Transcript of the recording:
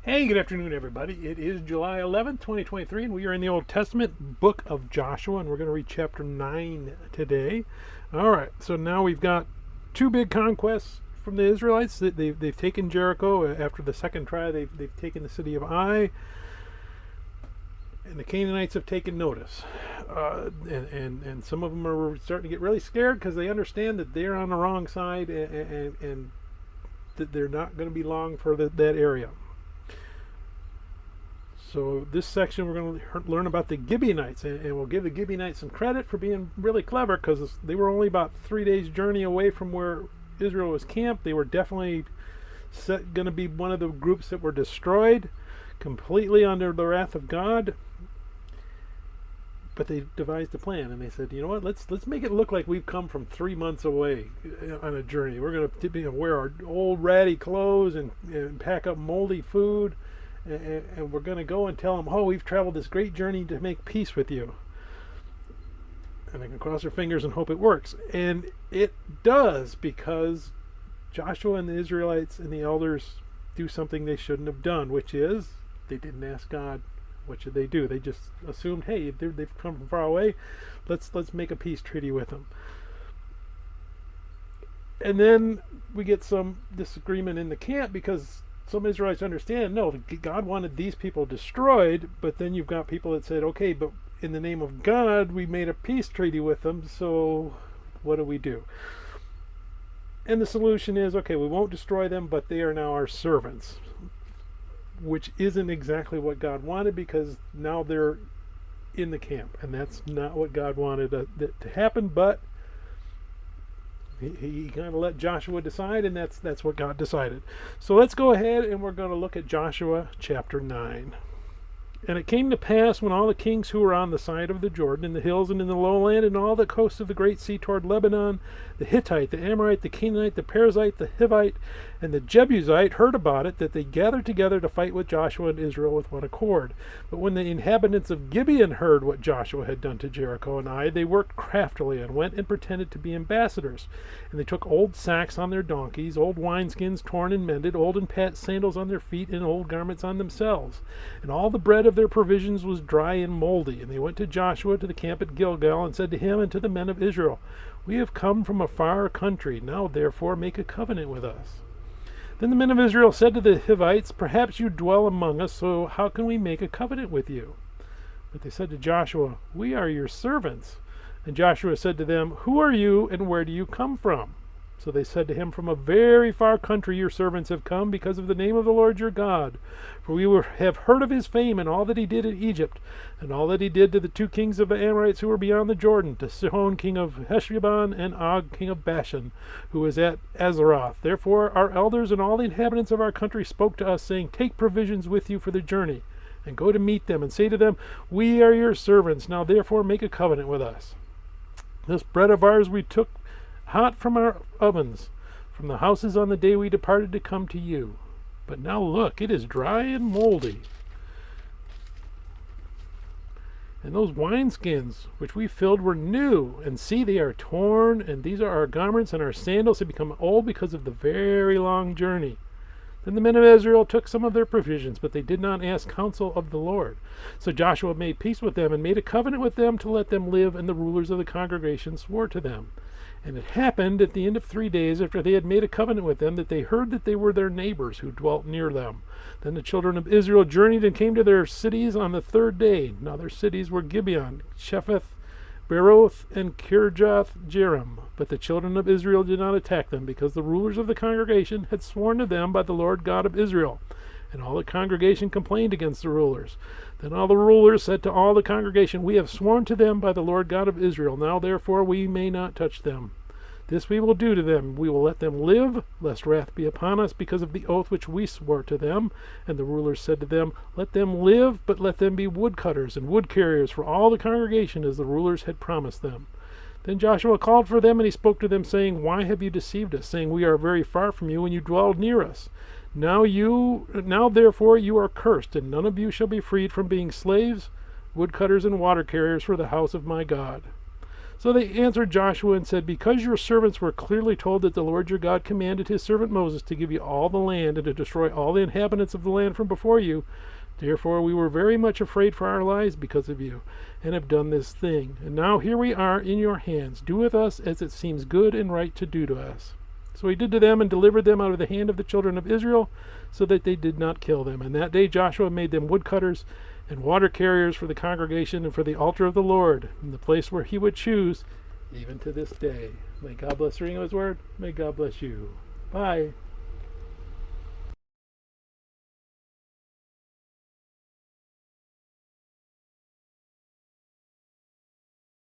Hey, good afternoon, everybody. It is July 11th, 2023, and we are in the Old Testament book of Joshua, and we're going to read chapter 9 today. All right, so now we've got two big conquests from the Israelites. They've taken Jericho. After the second try, they've taken the city of Ai, and the Canaanites have taken notice. And some of them are starting to get really scared because they understand that they're on the wrong side and that they're not going to be long for that area. So this section we're going to learn about the Gibeonites, and we'll give the Gibeonites some credit for being really clever because they were only about 3 days journey away from where Israel was camped. They were definitely going to be one of the groups that were destroyed completely under the wrath of God. But they devised a plan, and they said, you know what, let's make it look like we've come from 3 months away on a journey. We're going to wear our old ratty clothes and pack up moldy food. And we're going to go and tell them, oh, we've traveled this great journey to make peace with you. And they can cross their fingers and hope it works. And it does, because Joshua and the Israelites and the elders do something they shouldn't have done, which is they didn't ask God, what should they do? They just assumed, hey, they've come from far away. Let's make a peace treaty with them. And then we get some disagreement in the camp because some Israelites understand, no, God wanted these people destroyed, but then you've got people that said, okay, but in the name of God, we made a peace treaty with them, so what do we do? And the solution is, okay, we won't destroy them, but they are now our servants, which isn't exactly what God wanted, because now they're in the camp, and that's not what God wanted to happen, but he kind of let Joshua decide, and that's what God decided. So let's go ahead, and we're going to look at Joshua chapter 9. And it came to pass, when all the kings who were on the side of the Jordan, in the hills and in the lowland, and all the coasts of the great sea toward Lebanon, the Hittite, the Amorite, the Canaanite, the Perizzite, the Hivite, and the Jebusite heard about it, that they gathered together to fight with Joshua and Israel with one accord. But when the inhabitants of Gibeon heard what Joshua had done to Jericho and Ai, they worked craftily, and went and pretended to be ambassadors. And they took old sacks on their donkeys, old wineskins torn and mended, old and patched sandals on their feet, and old garments on themselves. And all the bread of their provisions was dry and moldy. And they went to Joshua to the camp at Gilgal, and said to him and to the men of Israel, we have come from a far country. Now therefore make a covenant with us. Then the men of Israel said to the Hivites, perhaps you dwell among us, so how can we make a covenant with you? But they said to Joshua, we are your servants. And Joshua said to them, who are you, and where do you come from? So they said to him, from a very far country your servants have come, because of the name of the Lord your God. For we have heard of his fame, and all that he did in Egypt, and all that he did to the 2 kings of the Amorites who were beyond the Jordan, to Sihon king of Heshbon, and Og king of Bashan, who was at Azaroth. Therefore our elders and all the inhabitants of our country spoke to us, saying, take provisions with you for the journey, and go to meet them, and say to them, we are your servants. Now therefore make a covenant with us. This bread of ours we took hot from our ovens, from the houses on the day we departed to come to you. But now look, it is dry and moldy. And those wineskins which we filled were new, and see, they are torn, and these are our garments, and our sandals have become old because of the very long journey. Then the men of Israel took some of their provisions, but they did not ask counsel of the Lord. So Joshua made peace with them, and made a covenant with them to let them live, and the rulers of the congregation swore to them. And it happened at the end of 3 days, after they had made a covenant with them, that they heard that they were their neighbors who dwelt near them. Then the children of Israel journeyed and came to their cities on the 3rd day. Now their cities were Gibeon, Shepheth, Beeroth, and Kirjath Jearim. But the children of Israel did not attack them, because the rulers of the congregation had sworn to them by the Lord God of Israel. And all the congregation complained against the rulers. Then all the rulers said to all the congregation, we have sworn to them by the Lord God of Israel. Now therefore we may not touch them. This we will do to them. We will let them live, lest wrath be upon us, because of the oath which we swore to them. And the rulers said to them, let them live, but let them be woodcutters and wood carriers for all the congregation, as the rulers had promised them. Then Joshua called for them, and he spoke to them, saying, why have you deceived us, saying, we are very far from you, and you dwell near us? Now therefore you are cursed, and none of you shall be freed from being slaves, woodcutters, and water carriers for the house of my God. So they answered Joshua and said, because your servants were clearly told that the Lord your God commanded his servant Moses to give you all the land and to destroy all the inhabitants of the land from before you, therefore we were very much afraid for our lives because of you, and have done this thing. And now here we are in your hands. Do with us as it seems good and right to do to us. So he did to them and delivered them out of the hand of the children of Israel, so that they did not kill them. And that day Joshua made them woodcutters and water carriers for the congregation and for the altar of the Lord, in the place where he would choose, even to this day. May God bless the reading of his word. May God bless you. Bye.